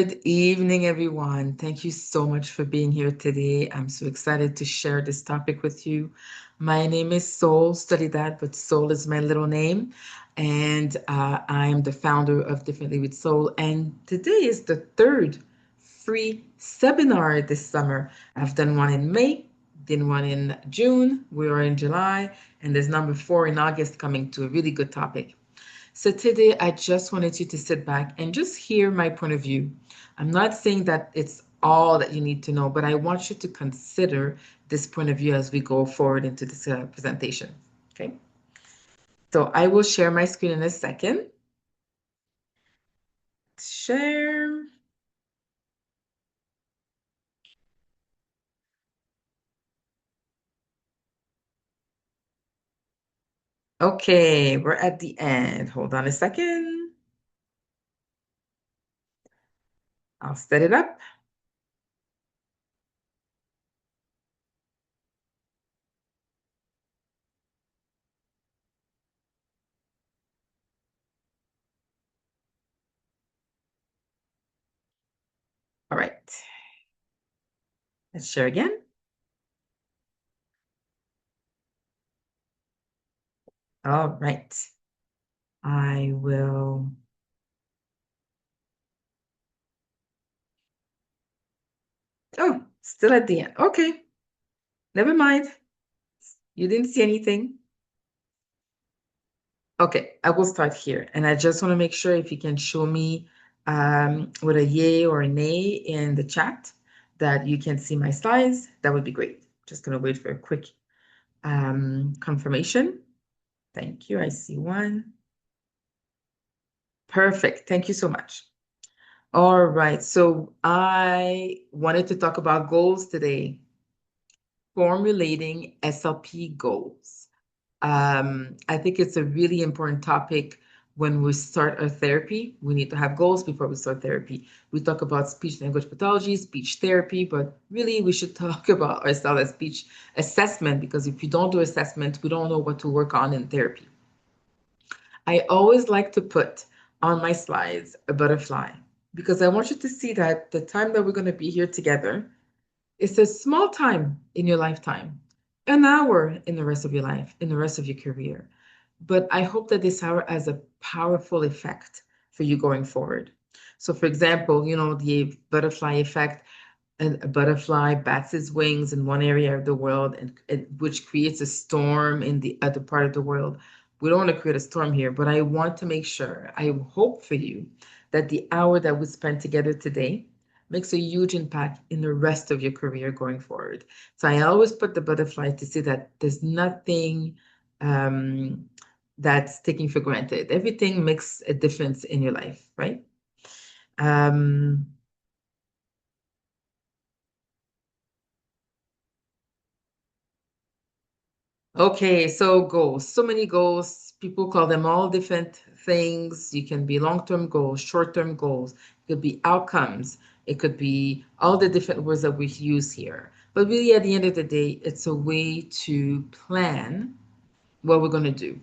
Good evening, everyone. Thank you so much for being here today. I'm so excited to share this topic with you. My name is Soledad, but Soul is my little name. And I am the founder of Differently with Soul. And today is the third free seminar this summer. I've done one in May, did one in June, we are in July, and there's number 4 in August coming to a really good topic. So today, I just wanted you to sit back and just hear my point of view. I'm not saying that it's all that you need to know, but I want you to consider this point of view as we go forward into this presentation. Okay. So I will share my screen in a second. Share. Okay, we're at the end. Hold on a second. I'll set it up. All right. Let's share again. All right. I will. Oh, still at the end. Okay. Never mind. You didn't see anything. Okay, I will start here. And I just want to make sure if you can show me with a yay or a nay in the chat that you can see my slides, that would be great. Just going to wait for a quick confirmation. Thank you. I see one. Perfect. Thank you so much. All right. So I wanted to talk about goals today. Formulating SLP goals. I think it's a really important topic when we start our therapy. We need to have goals before we start therapy. We talk about speech language pathology, speech therapy, but really we should talk about ourselves as speech assessment, because if you don't do assessment, we don't know what to work on in therapy. I always like to put on my slides a butterfly, because I want you to see that the time that we're going to be here together, it's a small time in your lifetime, an hour in the rest of your life, in the rest of your career. But I hope that this hour has a powerful effect for you going forward. So for example, the butterfly effect, and a butterfly bats its wings in one area of the world, and which creates a storm in the other part of the world. We don't want to create a storm here, but I want to make sure, I hope for you, that the hour that we spend together today makes a huge impact in the rest of your career going forward. So I always put the butterfly to see that there's nothing that's taken for granted. Everything makes a difference in your life, right? Okay, so goals. So many goals. People call them all different things. You can be long-term goals, short-term goals. It could be outcomes. It could be all the different words that we use here. But really, at the end of the day, it's a way to plan what we're going to do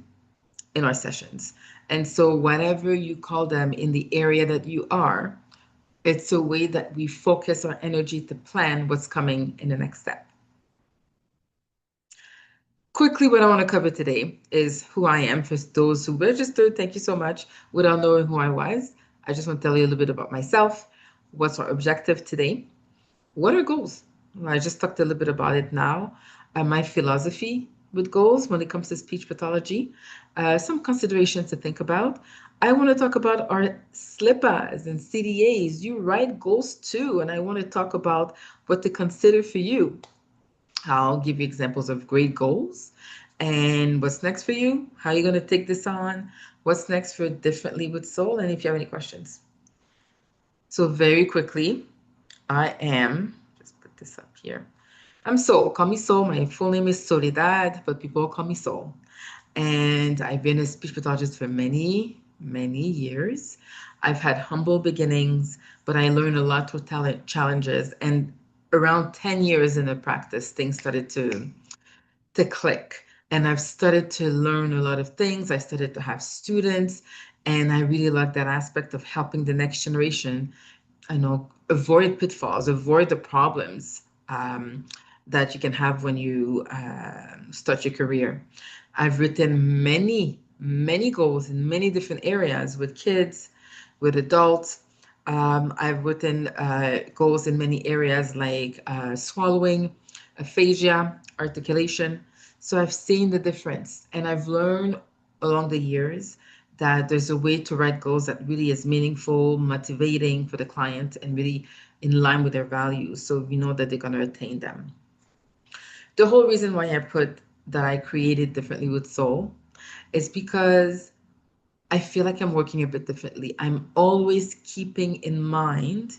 in our sessions. And so whatever you call them in the area that you are, it's a way that we focus our energy to plan what's coming in the next step. Quickly, what I want to cover today is who I am for those who registered. Thank you so much. Without knowing who I was, I just want to tell you a little bit about myself. What's our objective today? What are goals? Well, I just talked a little bit about it now. My philosophy with goals when it comes to speech pathology, some considerations to think about. I want to talk about our SLPAs and CDAs. You write goals too, and I want to talk about what to consider for you. I'll give you examples of great goals and what's next for you, how you're going to take this on, what's next for Differently with Soul, and if you have any questions. So very quickly, just put this up here. I'm Soul, call me Soul. My full name is Soledad, but people call me Soul. And I've been a speech pathologist for many, many years. I've had humble beginnings, but I learned a lot through talent challenges. And around 10 years in the practice, things started to click. And I've started to learn a lot of things. I started to have students, and I really like that aspect of helping the next generation avoid pitfalls, avoid the problems that you can have when you start your career. I've written many goals in many different areas with kids, with adults. I've written goals in many areas like swallowing, aphasia, articulation. So I've seen the difference, and I've learned along the years that there's a way to write goals that really is meaningful, motivating for the client, and really in line with their values. So we know that they're going to attain them. The whole reason why I put that I created differently with Soul is because I feel like I'm working a bit differently. I'm always keeping in mind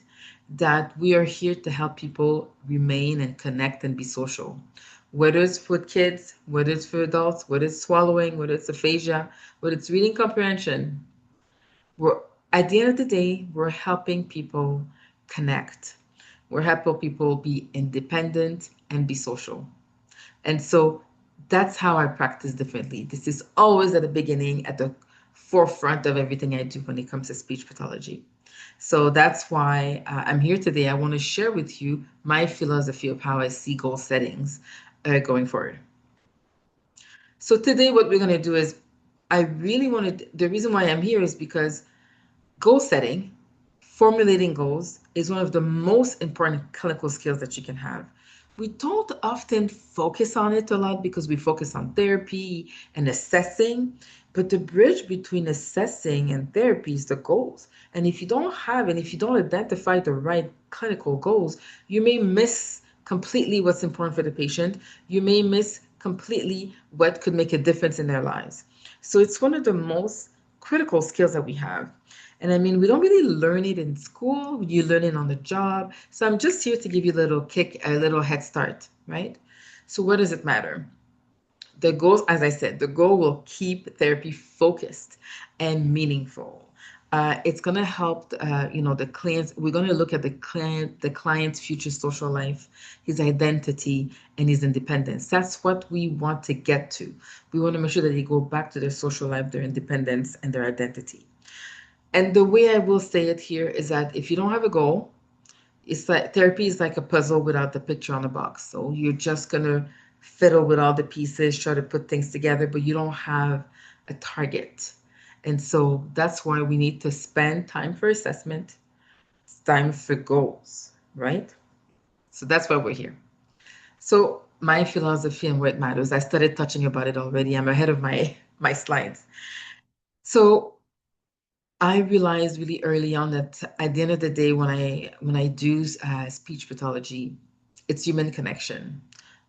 that we are here to help people remain and connect and be social. Whether it's for kids, whether it's for adults, whether it's swallowing, whether it's aphasia, whether it's reading comprehension, we're at the end of the day, we're helping people connect. We're helping people be independent and be social. And so that's how I practice differently. This is always at the beginning, at the forefront of everything I do when it comes to speech pathology. So that's why I'm here today. I want to share with you my philosophy of how I see goal settings going forward. So today, what we're going to do is, I really wanted, the reason why I'm here is because goal setting, formulating goals, is one of the most important clinical skills that you can have. We don't often focus on it a lot because we focus on therapy and assessing, but the bridge between assessing and therapy is the goals. And if you don't have, and if you don't identify the right clinical goals, you may miss completely what's important for the patient. You may miss completely what could make a difference in their lives. So it's one of the most critical skills that we have. And I mean, we don't really learn it in school, you learn it on the job. So I'm just here to give you a little kick, a little head start, right? So what does it matter? The goals, as I said, the goal will keep therapy focused and meaningful. It's going to help, the clients. We're going to look at the client's future social life, his identity, and his independence. That's what we want to get to. We want to make sure that they go back to their social life, their independence, and their identity. And the way I will say it here is that if you don't have a goal, it's like therapy is like a puzzle without the picture on the box. So you're just gonna fiddle with all the pieces, try to put things together, but you don't have a target. And so that's why we need to spend time for assessment, time for goals, right? So that's why we're here. So my philosophy and what matters, I started touching about it already. I'm ahead of my slides. So I realized really early on that at the end of the day, when I do speech pathology, it's human connection.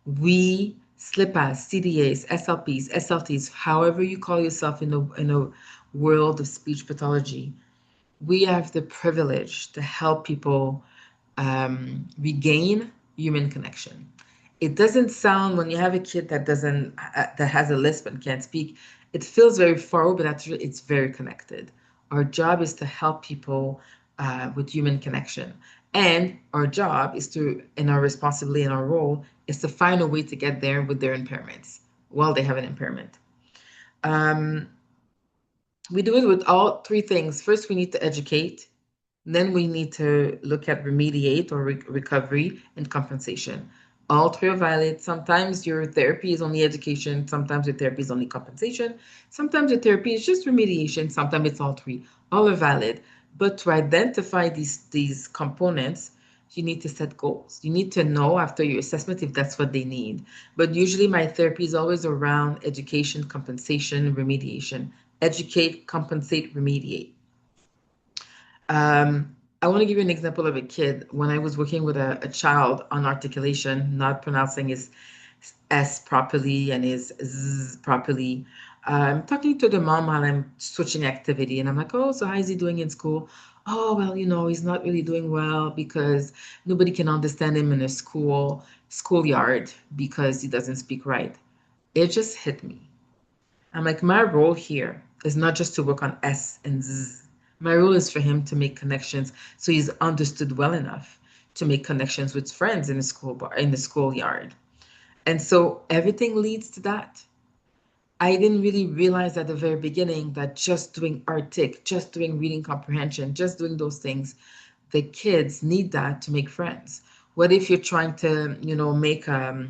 We SLPAs, CDAs, SLPs, SLTs, however you call yourself in a world of speech pathology, we have the privilege to help people regain human connection. It doesn't sound, when you have a kid that doesn't that has a lisp and can't speak, it feels very far, but actually it's very connected. Our job is to help people with human connection, and our job is to, and our responsibility and our role is to find a way to get there with their impairments while they have an impairment. Um, we do it with all three things. First, we need to educate. Then we need to look at remediate or recovery and compensation. All three are valid. Sometimes your therapy is only education. Sometimes your therapy is only compensation. Sometimes your therapy is just remediation. Sometimes it's all three. All are valid. But to identify these components, you need to set goals. You need to know after your assessment if that's what they need. But usually my therapy is always around education, compensation, remediation. Educate, compensate, remediate. I want to give you an example of a kid. When I was working with a child on articulation, not pronouncing his S properly and his Z properly, I'm talking to the mom while I'm switching activity, and I'm like, oh, so how is he doing in school? Oh, well, he's not really doing well because nobody can understand him in a schoolyard because he doesn't speak right. It just hit me. I'm like, my role here is not just to work on S and Z. My role is for him to make connections so he's understood well enough to make connections with friends in the in the schoolyard. And so everything leads to that. I didn't really realize at the very beginning that just doing Artic, just doing reading comprehension, just doing those things The kids need that to make friends. What if you're trying to, make a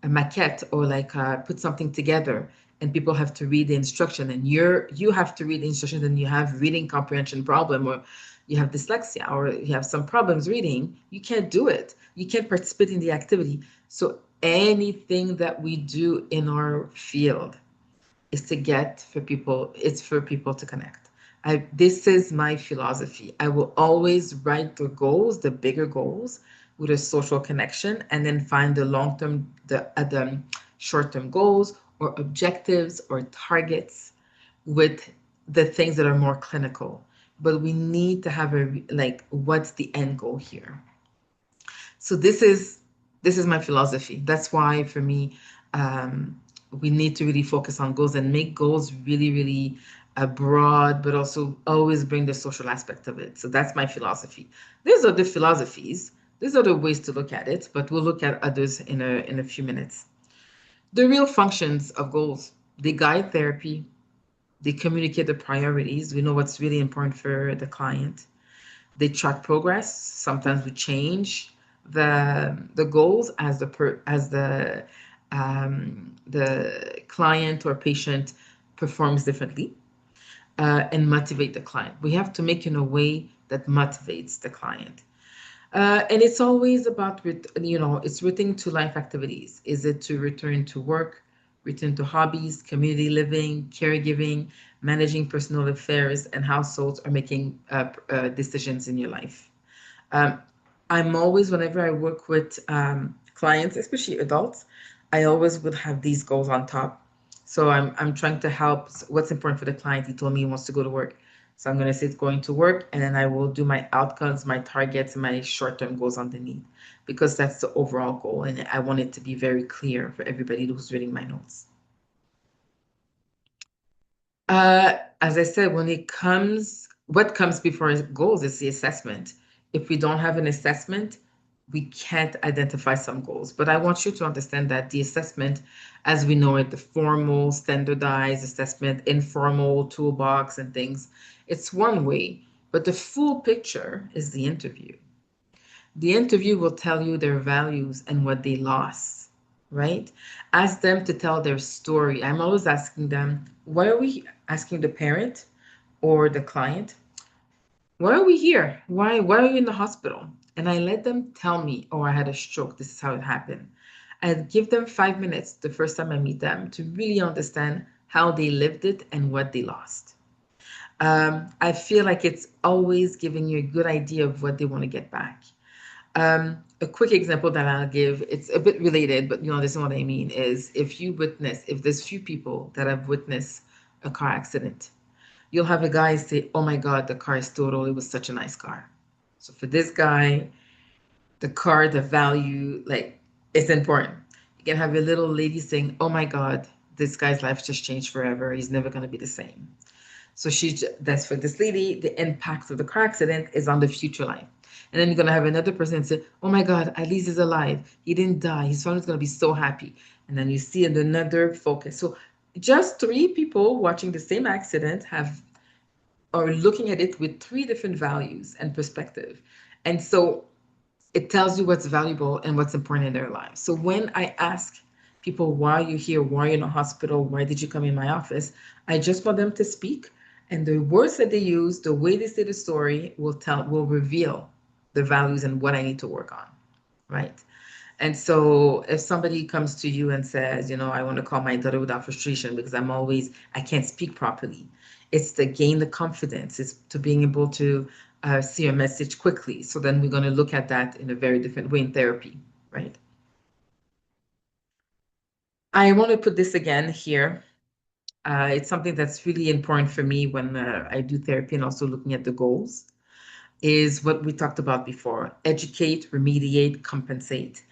maquette or like put something together, and people have to read the instruction, and you have to read the instructions, and you have reading comprehension problem, or you have dyslexia, or you have some problems reading, you can't do it. You can't participate in the activity. So anything that we do in our field is to get for people, it's for people to connect. This is my philosophy. I will always write the goals, the bigger goals, with a social connection, and then find the long-term, the short-term goals or objectives or targets with the things that are more clinical. But we need to have what's the end goal here? So this is my philosophy. That's why for me, we need to really focus on goals and make goals really, really broad, but also always bring the social aspect of it. So that's my philosophy. There's other philosophies. There's other ways to look at it, but we'll look at others in a few minutes. The real functions of goals: they guide therapy, they communicate the priorities. We know what's really important for the client. They track progress. Sometimes we change the goals as the client or patient performs differently, and motivate the client. We have to make in a way that motivates the client. And it's always about, it's returning to life activities. Is it to return to work, return to hobbies, community living, caregiving, managing personal affairs and households, or making decisions in your life? I'm always, whenever I work with clients, especially adults, I always would have these goals on top. So I'm trying to help. What's important for the client? He told me he wants to go to work. So I'm going to say it's going to work, and then I will do my outcomes, my targets, and my short-term goals underneath, because that's the overall goal, and I want it to be very clear for everybody who's reading my notes. As I said, what comes before goals is the assessment. If we don't have an assessment, we can't identify some goals. But I want you to understand that the assessment, as we know it, the formal, standardized assessment, informal toolbox and things, it's one way. But the full picture is the interview. The interview will tell you their values and what they lost, right? Ask them to tell their story. I'm always asking them, why are we asking the parent or the client? Why are we here? Why are you in the hospital? And I let them tell me, oh, I had a stroke. This is how it happened. I give them 5 minutes the first time I meet them to really understand how they lived it and what they lost. I feel like it's always giving you a good idea of what they want to get back. A quick example that I'll give, it's a bit related, but this is what I mean, is if there's few people that have witnessed a car accident, you'll have a guy say, oh my God, the car is total. It was such a nice car. So for this guy, the car, the value, it's important. You can have a little lady saying, oh my God, this guy's life just changed forever. He's never going to be the same. So that's for this lady, the impact of the car accident is on the future life. And then you're going to have another person say, oh my God, at least he's alive. He didn't die. His family's going to be so happy. And then you see another focus. So just 3 people watching the same accident are looking at it with 3 different values and perspective. And so it tells you what's valuable and what's important in their lives. So when I ask people, why are you here? Why are you in a hospital? Why did you come in my office? I just want them to speak. And the words that they use, the way they say the story will reveal the values and what I need to work on, right? And so if somebody comes to you and says, I want to call my daughter without frustration because I can't speak properly. It's to gain the confidence. It's to being able to see a message quickly. So then we're going to look at that in a very different way in therapy, right? I want to put this again here. It's something that's really important for me when I do therapy and also looking at the goals, is what we talked about before: educate, remediate, compensate.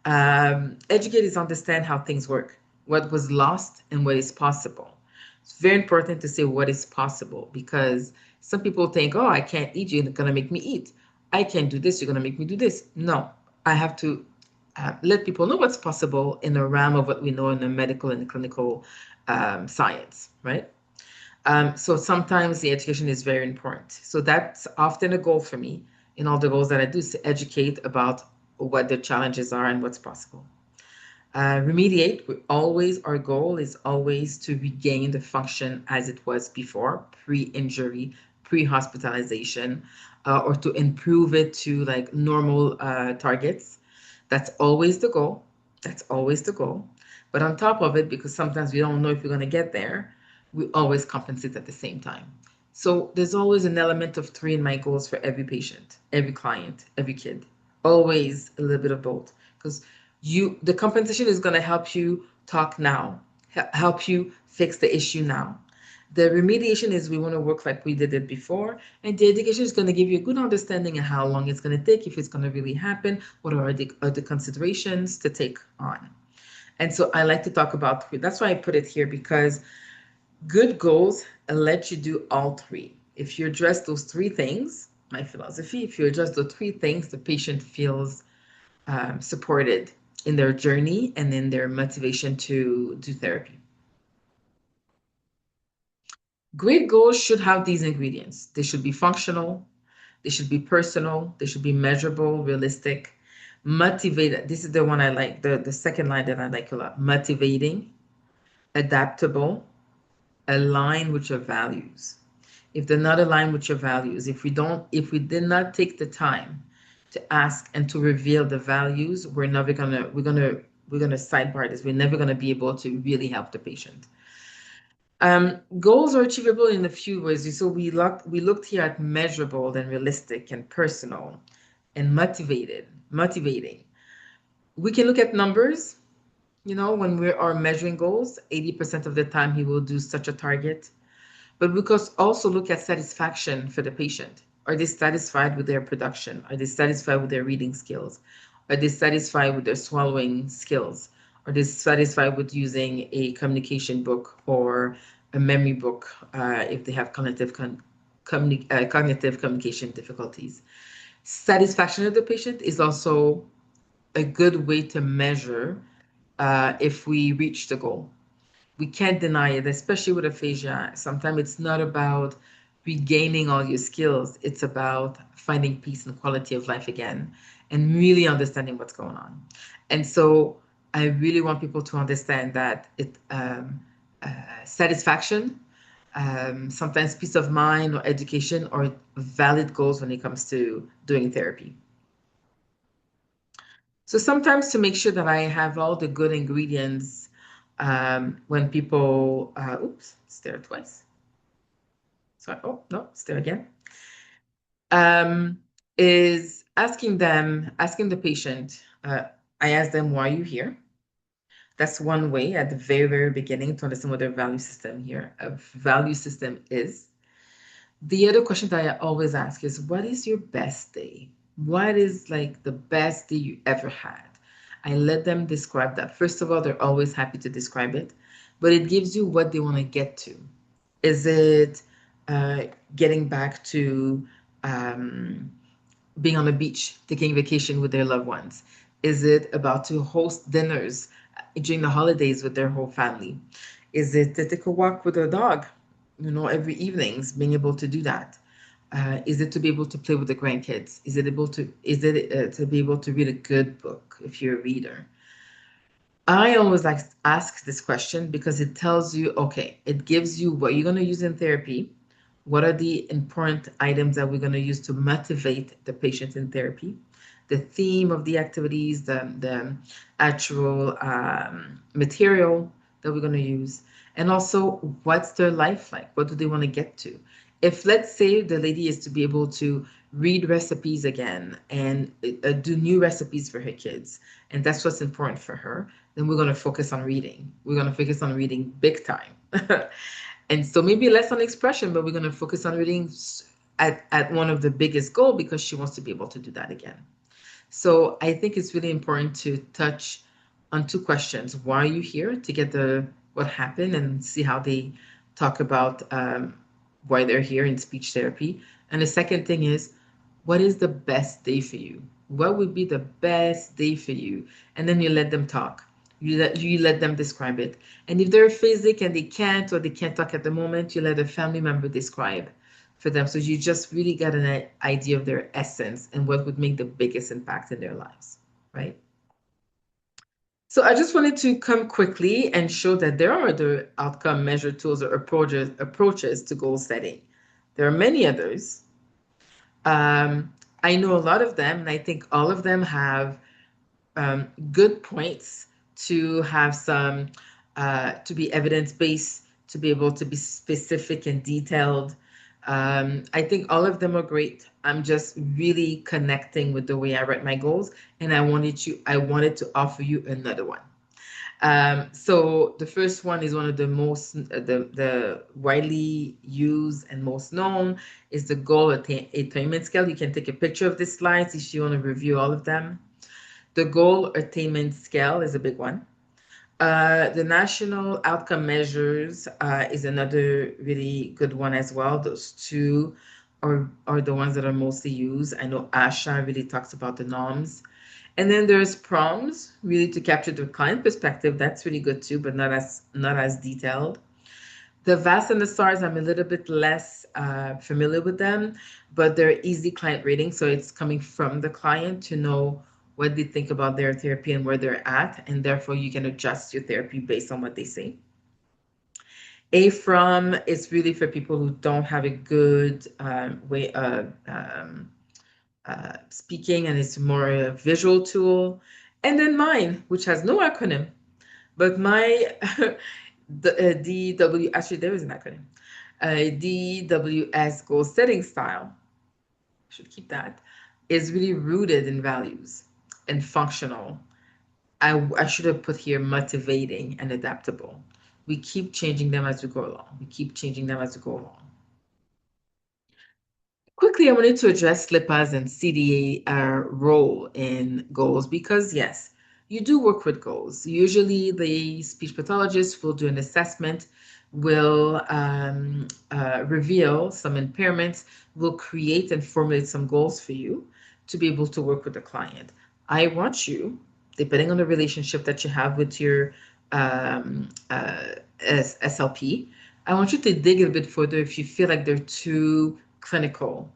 Educate is understand how things work, what was lost and what is possible. It's very important to say what is possible, because some people think, oh, I can't eat, you're going to make me eat. I can't do this, you're going to make me do this. No, I have to let people know what's possible in the realm of what we know in the medical and clinical science, right? So sometimes the education is very important. So that's often a goal for me, in all the goals that I do is to educate about what the challenges are and what's possible. Remediate, our goal is always to regain the function as it was before, pre-injury, pre-hospitalization, or to improve it to like normal targets. That's always the goal. That's always the goal. But on top of it, because sometimes we don't know if we're going to get there, we always compensate at the same time. So there's always an element of 3 in my goals for every patient, every client, every kid. Always a little bit of both. Because the compensation is going to help you talk now, help you fix the issue now. The remediation is we want to work like we did it before, and the education is going to give you a good understanding of how long it's going to take, if it's going to really happen, what are the considerations to take on. And so I like to talk about 3. That's why I put it here, because good goals let you do all 3. If you address those 3 things, my philosophy, if you address those 3 things, the patient feels supported in their journey and in their motivation to do therapy. Great goals should have these ingredients. They should be functional, they should be personal, they should be measurable, realistic, motivated. This is the one I like, the second line that I like a lot. Motivating, adaptable, align with your values. If they're not aligned with your values, if we did not take the time to ask and to reveal the values, we're gonna sidebar this. We're never gonna be able to really help the patient. Goals are achievable in a few ways. So we looked here at measurable and realistic and personal and motivating. We can look at numbers. When we are measuring goals, 80% of the time he will do such a target. But we could also look at satisfaction for the patient. Are they satisfied with their production? Are they satisfied with their reading skills? Are they satisfied with their swallowing skills? Are they satisfied with using a communication book or a memory book if they have cognitive communication difficulties? Satisfaction of the patient is also a good way to measure if we reach the goal. We can't deny it, especially with aphasia. Sometimes it's not about regaining all your skills. It's about finding peace and quality of life again and really understanding what's going on. And so I really want people to understand that satisfaction, sometimes peace of mind or education are valid goals when it comes to doing therapy. So sometimes to make sure that I have all the good ingredients when people, oops, it's there twice. Sorry, oh, no, it's there again. Is asking the patient, I ask them, why are you here? That's one way at the very, very beginning to understand what their value system is. The other question that I always ask is, what is your best day? What is like the best day you ever had? I let them describe that. First of all, they're always happy to describe it, but it gives you what they want to get to. Is it getting back to being on the beach, taking vacation with their loved ones? Is it about to host dinners during the holidays with their whole family? Is it to take a walk with their dog, every evenings, being able to do that? Is it to be able to play with the grandkids? Is it to be able to read a good book if you're a reader? I always like to ask this question because it tells you, okay, it gives you what you're going to use in therapy. What are the important items that we're going to use to motivate the patient in therapy? The theme of the activities, the actual material that we're going to use, and also what's their life like? What do they want to get to? If, let's say, the lady is to be able to read recipes again and do new recipes for her kids, and that's what's important for her, then we're going to focus on reading. We're going to focus on reading big time. And so maybe less on expression, but we're going to focus on reading at one of the biggest goals because she wants to be able to do that again. So I think it's really important to touch on 2 questions. Why are you here? To get what happened and see how they talk about why they're here in speech therapy. And the second thing is, what is the best day for you? What would be the best day for you? And then you let them talk. You let them describe it. And if they're aphasic and they can't talk at the moment, you let a family member describe. for them. So you just really get an idea of their essence and what would make the biggest impact in their lives, right? So I just wanted to come quickly and show that there are other outcome measure tools or approaches to goal setting. There are many others. I know a lot of them, and I think all of them have good points to have some, to be evidence-based, to be able to be specific and detailed. I think all of them are great. I'm just really connecting with the way I write my goals, and I wanted to offer you another one. So the first one is one of the most, the widely used and most known is the goal attainment scale. You can take a picture of this slide if you want to review all of them. The goal attainment scale is a big one. The national outcome measures is another really good one as well. Those two are the ones that are mostly used. I know ASHA really talks about the NOMS. And then there's PROMS, really to capture the client perspective. That's really good too, but not as detailed. The VAS and the STARS, I'm a little bit less familiar with them, but they're easy client ratings. So it's coming from the client to know what they think about their therapy and where they're at. And therefore, you can adjust your therapy based on what they say. AFROM is really for people who don't have a good way of speaking, and it's more a visual tool. And then mine, which has no acronym, but my DW, actually there is an acronym, DWS goal setting style, should keep that, is really rooted in values and functional. I should have put here motivating and adaptable. We keep changing them as we go along. We keep changing them as we go along. Quickly, I wanted to address SLPAs and CDA role in goals because, yes, you do work with goals. Usually, the speech pathologist will do an assessment, will reveal some impairments, will create and formulate some goals for you to be able to work with the client. I want you, depending on the relationship that you have with your SLP, I want you to dig a bit further if you feel like they're too clinical.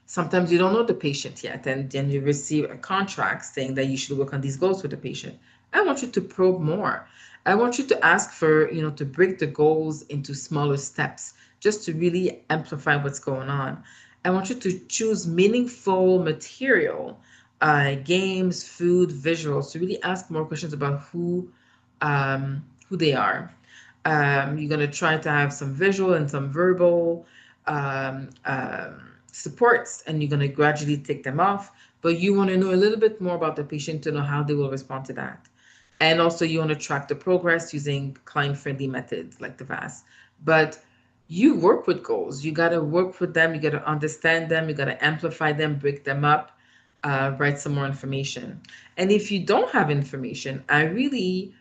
Sometimes you don't know the patient yet, and then you receive a contract saying that you should work on these goals with the patient. I want you to probe more. I want you to ask for, to break the goals into smaller steps, just to really amplify what's going on. I want you to choose meaningful material, games, food, visuals, to really ask more questions about who they are. You're going to try to have some visual and some verbal supports, and you're going to gradually take them off. But you want to know a little bit more about the patient to know how they will respond to that. And also you want to track the progress using client-friendly methods like the VAS. But you work with goals. You got to work with them. You got to understand them. You got to amplify them, break them up, write some more information. And if you don't have information, I really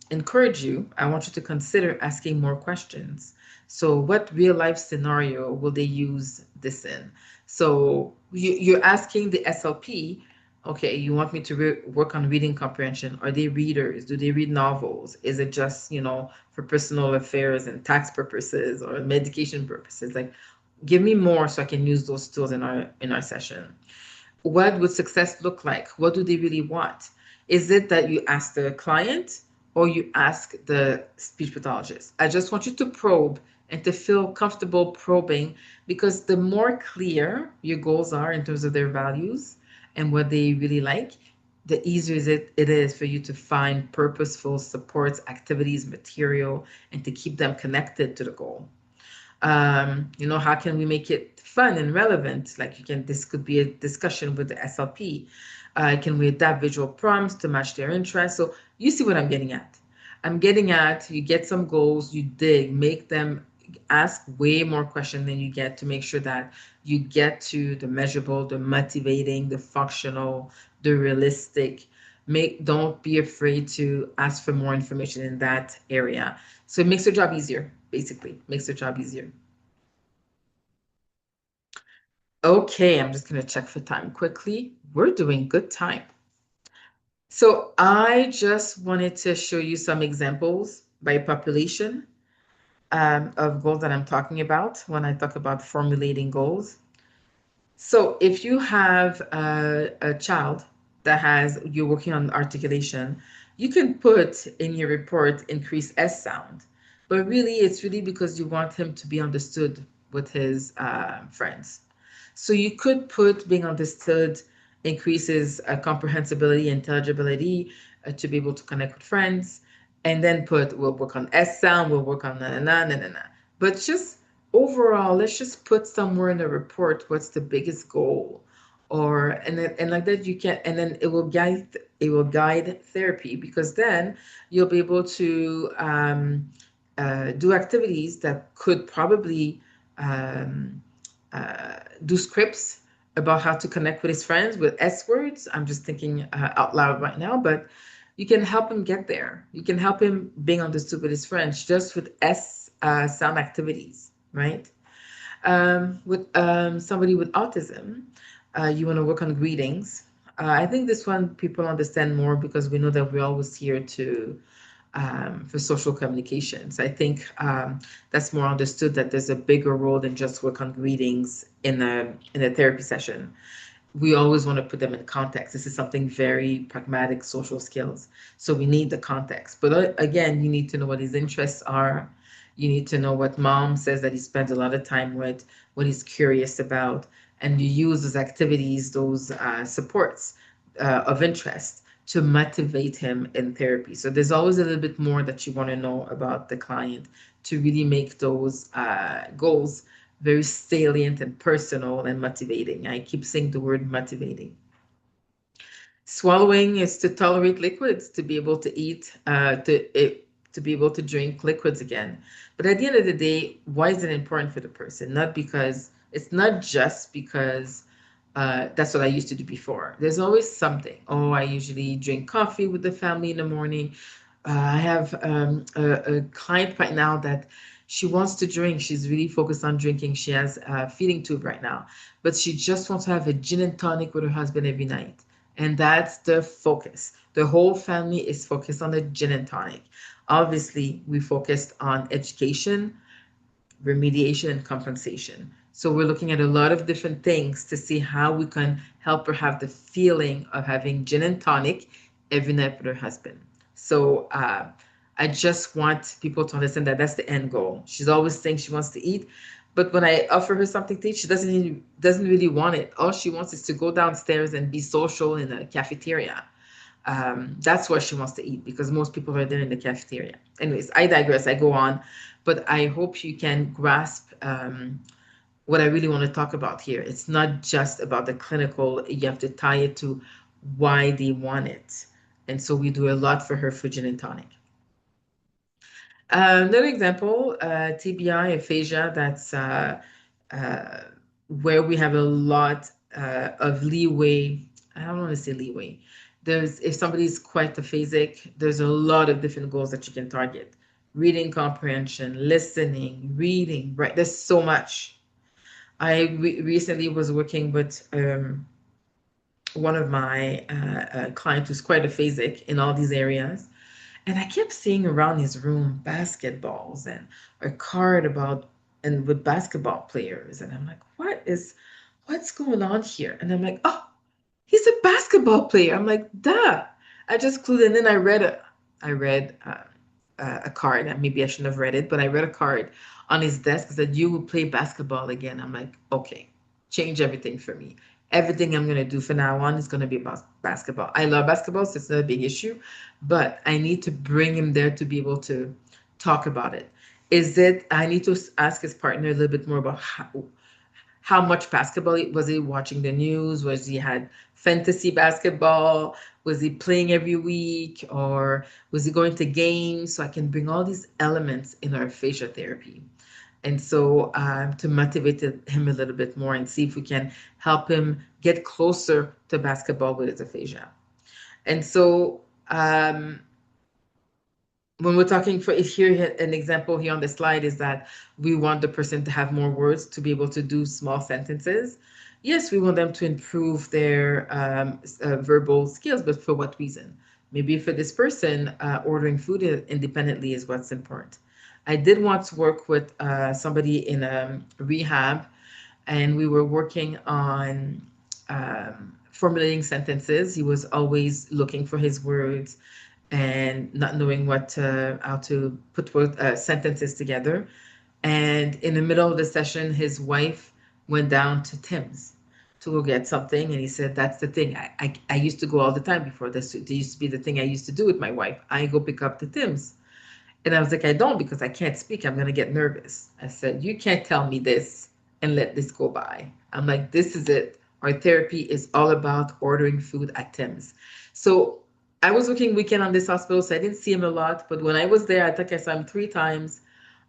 encourage you, I want you to consider asking more questions. So what real life scenario will they use this in? So you're asking the SLP, okay, you want me to work on reading comprehension. Are they readers? Do they read novels? Is it just, for personal affairs and tax purposes or medication purposes? Like, give me more so I can use those tools in our session. What would success look like? What do they really want? Is it that you ask the client or you ask the speech pathologist? I just want you to probe and to feel comfortable probing, because the more clear your goals are in terms of their values and what they really like, the easier it is for you to find purposeful supports, activities, material, and to keep them connected to the goal. How can we make it fun and relevant? Like this could be a discussion with the SLP. Can we adapt visual prompts to match their interests? So you see what I'm getting at. I'm getting at, you get some goals, you dig, make them ask way more questions than you get to make sure that you get to the measurable, the motivating, the functional, the realistic. Don't be afraid to ask for more information in that area. So it makes your job easier, basically, makes your job easier. Okay, I'm just going to check for time quickly. We're doing good time. So I just wanted to show you some examples by population. of goals that I'm talking about when I talk about formulating goals. So if you have a child you're working on articulation, you can put in your report increase S sound, but really it's really because you want him to be understood with his friends. So you could put being understood increases comprehensibility, intelligibility to be able to connect with friends, and then put we'll work on S sound, we'll work on na na na na na na. But just overall, let's just put somewhere in the report what's the biggest goal, or and like that you can, and then it will guide therapy, because then you'll be able to do activities that could probably um, do scripts about how to connect with his friends with S words. I'm just thinking out loud right now, but you can help him get there. You can help him being understood with his friends just with S sound activities, right? With somebody with autism, you want to work on greetings. I think this one people understand more because we know that we're always here to for social communications. I think that's more understood, that there's a bigger role than just work on greetings in a therapy session. We always want to put them in context. This is something very pragmatic, social skills. So we need the context. But again, you need to know what his interests are. You need to know what mom says that he spends a lot of time with, what he's curious about, and you use those activities, those supports of interest to motivate him in therapy. So there's always a little bit more that you want to know about the client to really make those goals very salient and personal and motivating. I keep saying the word motivating. Swallowing is to tolerate liquids, to be able to eat, to be able to drink liquids again. But at the end of the day, why is it important for the person? Not because it's not just because that's what I used to do before. There's always something. Oh, I usually drink coffee with the family in the morning. I have a client right now that she wants to drink. She's really focused on drinking. She has a feeding tube right now, but she just wants to have a gin and tonic with her husband every night. And that's the focus. The whole family is focused on the gin and tonic. Obviously, we focused on education, remediation, and compensation. So we're looking at a lot of different things to see how we can help her have the feeling of having gin and tonic every night with her husband. So I just want people to understand that that's the end goal. She's always saying she wants to eat, but when I offer her something to eat, she doesn't really want it. All she wants is to go downstairs and be social in a cafeteria. That's what she wants to eat, because most people are there in the cafeteria. Anyways, I digress. I go on, but I hope you can grasp what I really want to talk about here. It's not just about the clinical. You have to tie it to why they want it. And so we do a lot for her for gin and tonic. Another example, TBI, aphasia, that's where we have a lot of leeway. I don't want to say leeway. If somebody's quite aphasic, there's a lot of different goals that you can target. Reading comprehension, listening, reading, right? There's so much. I recently was working with one of my clients who's quite aphasic in all these areas. And I kept seeing around his room basketballs and a card about and with basketball players. And I'm like, what's going on here? And I'm like, oh, he's a basketball player. I'm like, duh. I just clued in. And then I read a card. And maybe I shouldn't have read it, but I read a card on his desk that said, you will play basketball again. I'm like, okay, change everything for me. Everything I'm going to do from now on is going to be about basketball. I love basketball, so it's not a big issue, but I need to bring him there to be able to talk about it. I need to ask his partner a little bit more about how much basketball was he watching the news? Was he had fantasy basketball? Was he playing every week, or was he going to games? So I can bring all these elements in our aphasia therapy. And so to motivate him a little bit more and see if we can help him get closer to basketball with his aphasia. And so when we're talking here, an example here on the slide is that we want the person to have more words to be able to do small sentences. Yes, we want them to improve their verbal skills, but for what reason? Maybe for this person, ordering food independently is what's important. I did once work with somebody in a rehab, and we were working on formulating sentences. He was always looking for his words and not knowing how to put sentences together. And in the middle of the session, his wife went down to Tim's to go get something. And he said, that's the thing. I used to go all the time before this. It used to be the thing I used to do with my wife. I go pick up the Tim's. And I was like, I don't because I can't speak. I'm going to get nervous. I said, you can't tell me this and let this go by. I'm like, this is it. Our therapy is all about ordering food at Tim's. So I was working weekend on this hospital, so I didn't see him a lot. But when I was there, I think I saw him 3 times.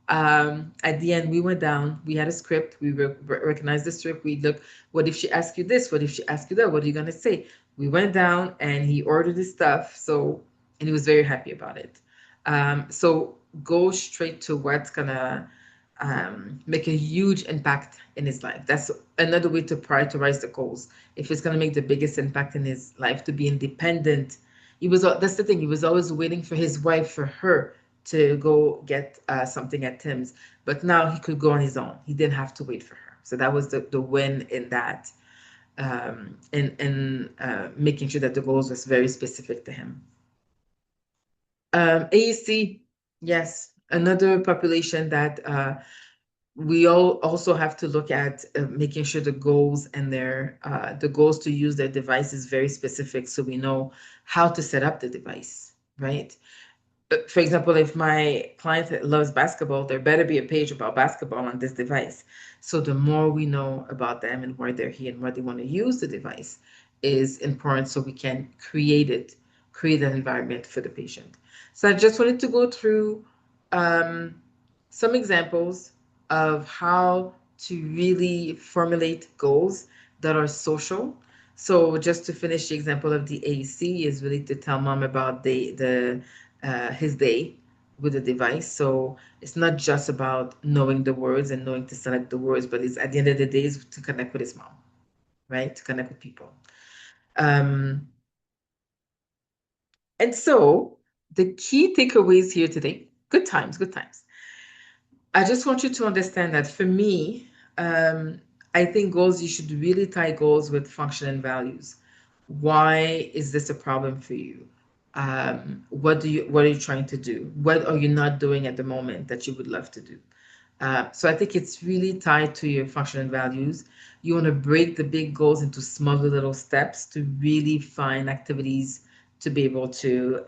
At the end, we went down. We had a script. We recognized the script. We looked, what if she asked you this? What if she asked you that? What are you going to say? We went down and he ordered his stuff. And he was very happy about it. So go straight to what's going to make a huge impact in his life. That's another way to prioritize the goals. If it's going to make the biggest impact in his life, to be independent. That's the thing. He was always waiting for his wife, for her to go get something at Tim's, but now he could go on his own. He didn't have to wait for her. So that was the win in that, and making sure that the goals was very specific to him. AEC, yes, another population that we all also have to look at, making sure the goals and the goals to use their device is very specific, so we know how to set up the device, right? For example, if my client loves basketball, there better be a page about basketball on this device. So the more we know about them and why they're here and why they want to use the device is important, so we can create an environment for the patient. So I just wanted to go through some examples of how to really formulate goals that are social. So just to finish, the example of the AEC is really to tell mom about his day with the device. So it's not just about knowing the words and knowing to select the words, but it's at the end of the day is to connect with his mom, right? To connect with people. And so the key takeaways here today, good times. I just want you to understand that for me, I think goals, you should really tie goals with function and values. Why is this a problem for you? What are you trying to do? What are you not doing at the moment that you would love to do? So I think it's really tied to your function and values. You want to break the big goals into smaller little steps to really find activities to be able to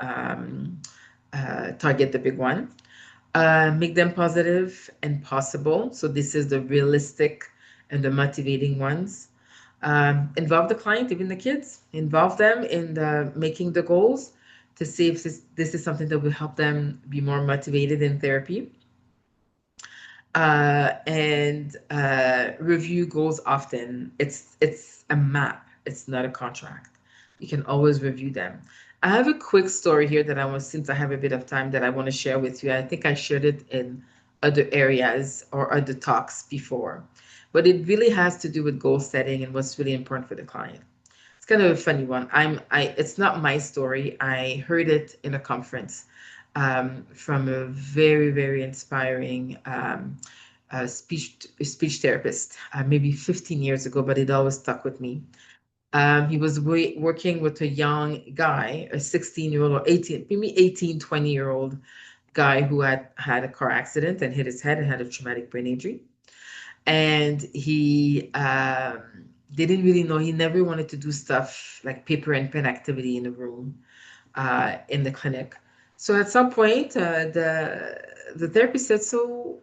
target the big one. Make them positive and possible. So this is the realistic and the motivating ones. Involve the client, even the kids. Involve them in making the goals to see if this is something that will help them be more motivated in therapy. And review goals often. It's a map. It's not a contract. You can always review them. I have a quick story here that since I have a bit of time, that I want to share with you. I think I shared it in other areas or other talks before, but it really has to do with goal setting and what's really important for the client. It's kind of a funny one. It's not my story. I heard it in a conference from a very, very inspiring speech therapist, maybe 15 years ago, but it always stuck with me. He was working with a young guy, a 16-year-old or 18, maybe 18, 20-year-old guy who had a car accident and hit his head and had a traumatic brain injury. And he didn't really know, he never wanted to do stuff like paper and pen activity in a room in the clinic. So at some point, the therapist said, so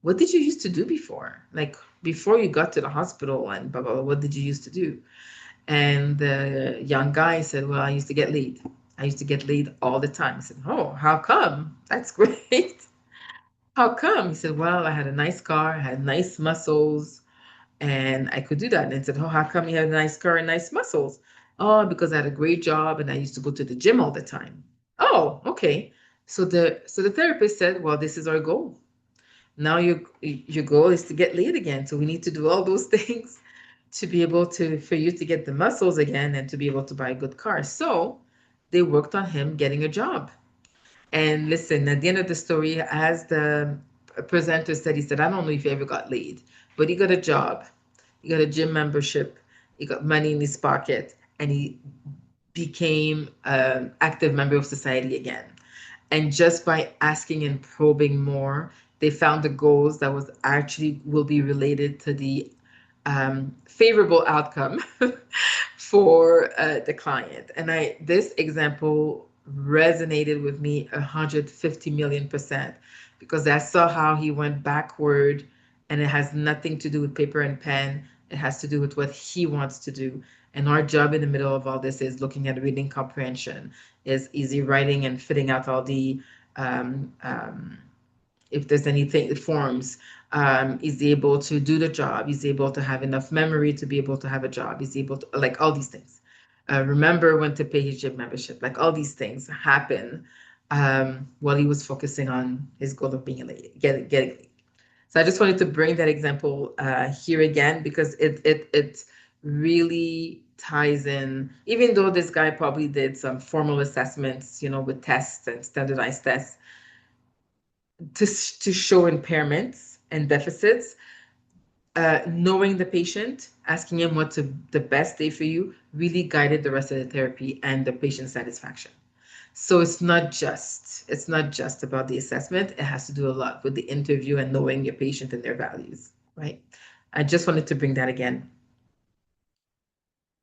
what did you used to do before? Like before you got to the hospital and blah, blah, blah, what did you used to do? And the young guy said, well, I used to get laid. I used to get laid all the time. I said, oh, how come? That's great. How come? He said, well, I had a nice car, I had nice muscles, and I could do that. And I said, oh, how come you had a nice car and nice muscles? Oh, because I had a great job and I used to go to the gym all the time. Oh, okay. So the therapist said, well, this is our goal. Now your goal is to get laid again. So we need to do all those things to be able for you to get the muscles again and to be able to buy a good car. So they worked on him getting a job. And listen, at the end of the story, as the presenter said, he said, I don't know if he ever got laid, but he got a job, he got a gym membership, he got money in his pocket, and he became an active member of society again. And just by asking and probing more, they found the goals that was actually will be related to the favorable outcome for the client. And this example resonated with me 150 million%, because I saw how he went backward, and it has nothing to do with paper and pen. It has to do with what he wants to do. And our job in the middle of all this is looking at reading comprehension, is easy writing and fitting out all the um, um, if there's anything, forms. Is able to do the job. He's able to have enough memory to be able to have a job. He's able to, like, all these things. Remember when to pay his gym membership. Like, all these things happen while he was focusing on his goal of being a lady, getting. So I just wanted to bring that example here again, because it really ties in. Even though this guy probably did some formal assessments, with tests and standardized tests, to show impairments and deficits, knowing the patient, asking him what's the best day for you, really guided the rest of the therapy and the patient satisfaction. So it's not just about the assessment. It has to do a lot with the interview and knowing your patient and their values, right? I just wanted to bring that again.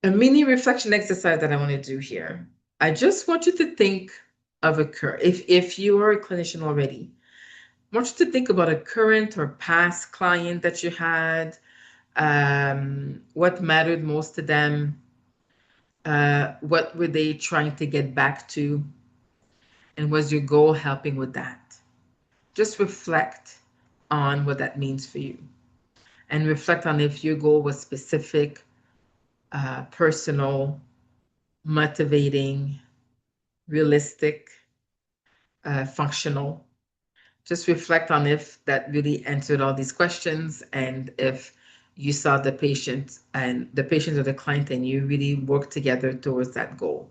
A mini reflection exercise that I want to do here. I just want you to think of if you are a clinician already, I want you to think about a current or past client that you had, what mattered most to them, what were they trying to get back to, and was your goal helping with that? Just reflect on what that means for you, and reflect on if your goal was specific, personal, motivating, realistic, functional. Just reflect on if that really answered all these questions, and if you saw the patient or the client and you really work together towards that goal,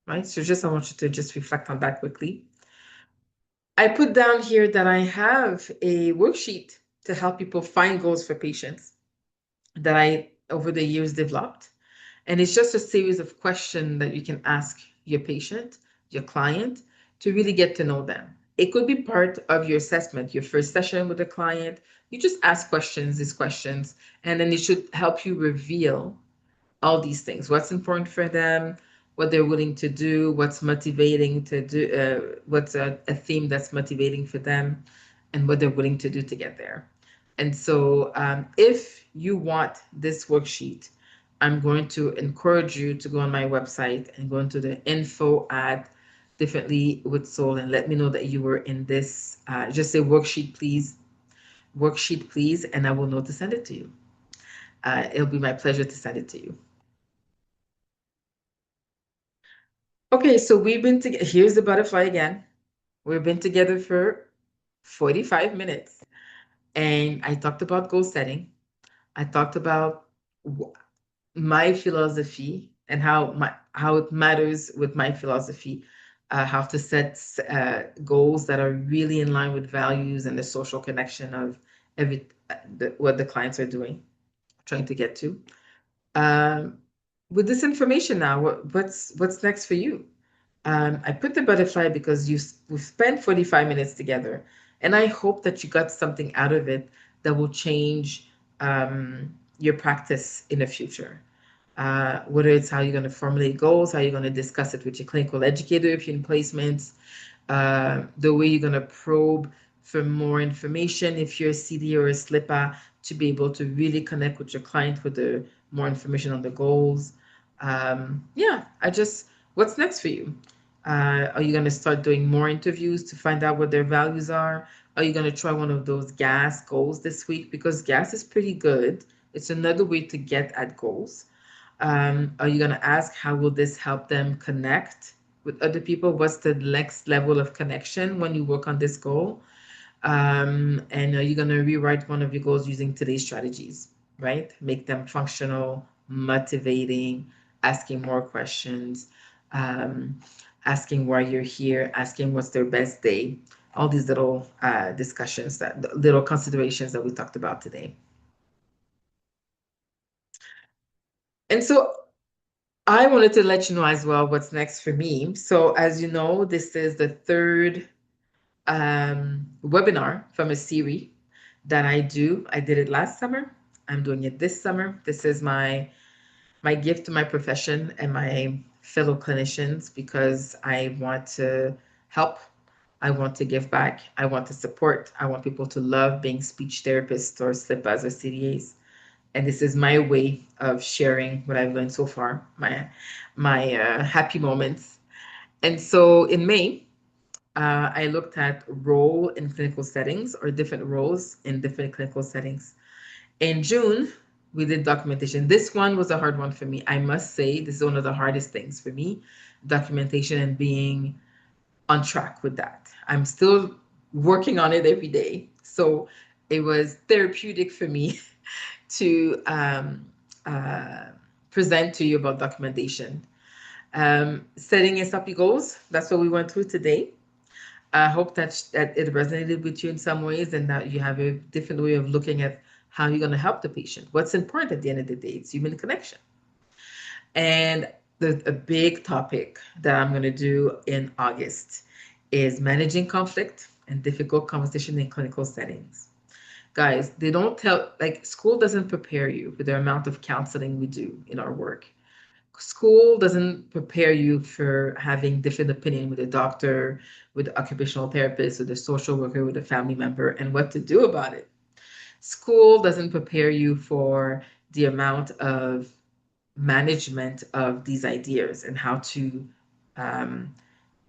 right? So I want you to just reflect on that quickly. I put down here that I have a worksheet to help people find goals for patients that I, over the years, developed. And it's just a series of questions that you can ask your patient, your client, to really get to know them. It could be part of your assessment, your first session with a client. You just ask these questions, and then it should help you reveal all these things: what's important for them, what they're willing to do, what's motivating to do, what's a theme that's motivating for them, and what they're willing to do to get there. And so if you want this worksheet, I'm going to encourage you to go on my website and go into the info at Differently with Soul, and let me know that you were in this. Just say worksheet, please, and I will know to send it to you. It'll be my pleasure to send it to you. Okay, so we've been together. Here's the butterfly again. We've been together for 45 minutes, and I talked about goal setting. I talked about my philosophy and how it matters with my philosophy, how to set goals that are really in line with values and the social connection of what the clients are doing, trying to get to. With this information now, what's next for you? I put the butterfly because we've spent 45 minutes together, and I hope that you got something out of it that will change your practice in the future. Whether it's how you're going to formulate goals, how you're going to discuss it with your clinical educator if you're in placements, the way you're going to probe for more information if you're a CDA or a SLPA, to be able to really connect with your client with the more information on the goals. What's next for you? Are you going to start doing more interviews to find out what their values are? Are you going to try one of those GAS goals this week? Because GAS is pretty good. It's another way to get at goals. Are you going to ask how will this help them connect with other people? What's the next level of connection when you work on this goal? And are you going to rewrite one of your goals using today's strategies, right? Make them functional, motivating, asking more questions, asking why you're here, asking what's their best day, all these little discussions, little considerations that we talked about today. And so I wanted to let you know as well what's next for me. So as you know, this is the third webinar from a series that I do. I did it last summer. I'm doing it this summer. This is my gift to my profession and my fellow clinicians, because I want to help. I want to give back. I want to support. I want people to love being speech therapists or SLPAs or CDAs. And this is my way of sharing what I've learned so far, my happy moments. And so in May, I looked at role in clinical settings, or different roles in different clinical settings. In June, we did documentation. This one was a hard one for me. I must say, this is one of the hardest things for me, documentation, and being on track with that. I'm still working on it every day. So it was therapeutic for me to present to you about documentation. Setting SLP goals, that's what we went through today. I hope that it resonated with you in some ways, and that you have a different way of looking at how you're going to help the patient. What's important at the end of the day, it's human connection. And a big topic that I'm going to do in August is managing conflict and difficult conversation in clinical settings. Guys, they don't tell, like, school doesn't prepare you for the amount of counseling we do in our work. School doesn't prepare you for having different opinion with a doctor, with the occupational therapist, with a social worker, with a family member, and what to do about it. School doesn't prepare you for the amount of management of these ideas and how to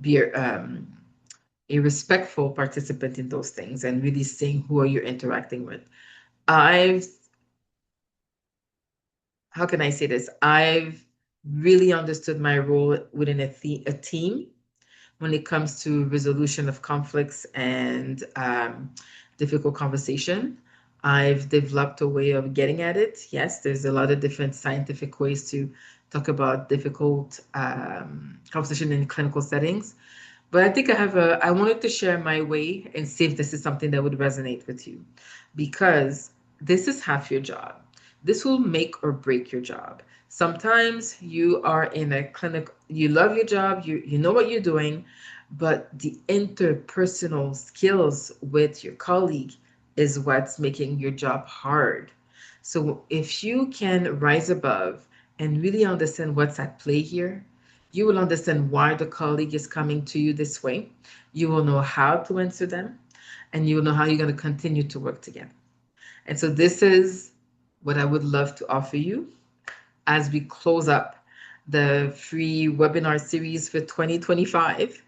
be a respectful participant in those things, and really seeing who are you interacting with. How can I say this? I've really understood my role within a team when it comes to resolution of conflicts and difficult conversation. I've developed a way of getting at it. Yes, there's a lot of different scientific ways to talk about difficult conversation in clinical settings. But I think I wanted to share my way and see if this is something that would resonate with you, because this is half your job. This will make or break your job. Sometimes you are in a clinic, you love your job, you know what you're doing, but the interpersonal skills with your colleague is what's making your job hard. So if you can rise above and really understand what's at play here, you will understand why the colleague is coming to you this way. You will know how to answer them, and you will know how you're going to continue to work together. And so this is what I would love to offer you as we close up the free webinar series for 2025.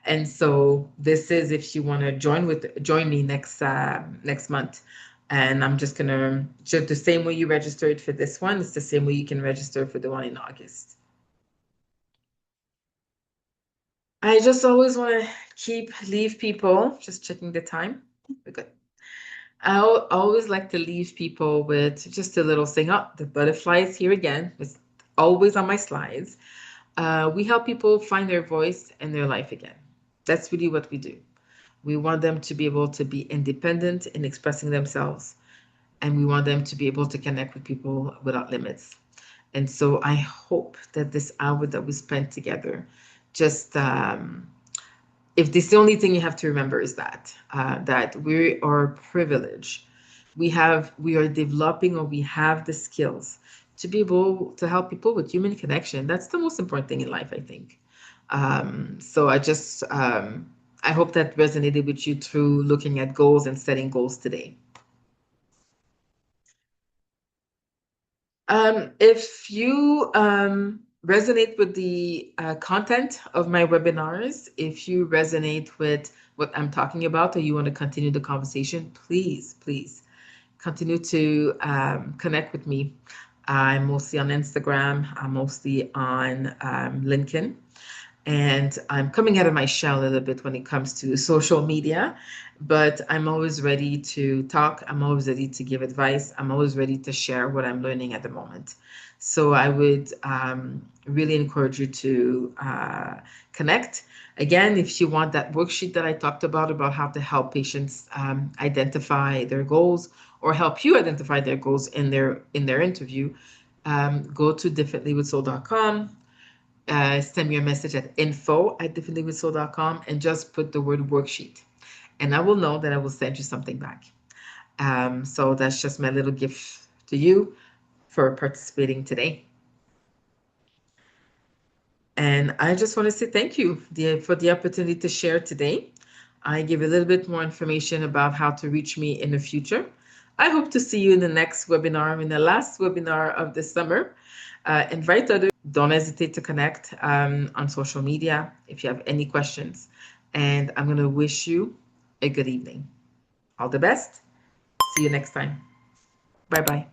And so this is, if you want to join me next month. And I'm just gonna, the same way you registered for this one, it's the same way you can register for the one in August. I just always want to leave people, just checking the time. We're good. I always like to leave people with just a little thing. Oh, the butterfly is here again. It's always on my slides. We help people find their voice and their life again. That's really what we do. We want them to be able to be independent in expressing themselves, and we want them to be able to connect with people without limits. And so I hope that this hour that we spent together, just if this the only thing you have to remember is that we are privileged. We are developing, or we have the skills to be able to help people with human connection. That's the most important thing in life, I think. So I hope that resonated with you through looking at goals and setting goals today. If you resonate with the content of my webinars, if you resonate with what I'm talking about, or you want to continue the conversation, please continue to connect with me. I'm mostly on Instagram. I'm mostly on LinkedIn. And I'm coming out of my shell a little bit when it comes to social media, but I'm always ready to talk. I'm always ready to give advice. I'm always ready to share what I'm learning at the moment. So I would really encourage you to connect. Again, if you want that worksheet that I talked about how to help patients identify their goals or help you identify their goals in their interview, go to differentlywithsoul.com. Send me a message at info@differentlywithsoul.com and just put the word worksheet, and I will know that I will send you something back. So that's just my little gift to you for participating today. And I just want to say thank you for the opportunity to share today. I give a little bit more information about how to reach me in the future. I hope to see you in the next webinar, in the last webinar of the summer. Invite others. Don't hesitate to connect on social media if you have any questions. And I'm going to wish you a good evening. All the best. See you next time. Bye-bye.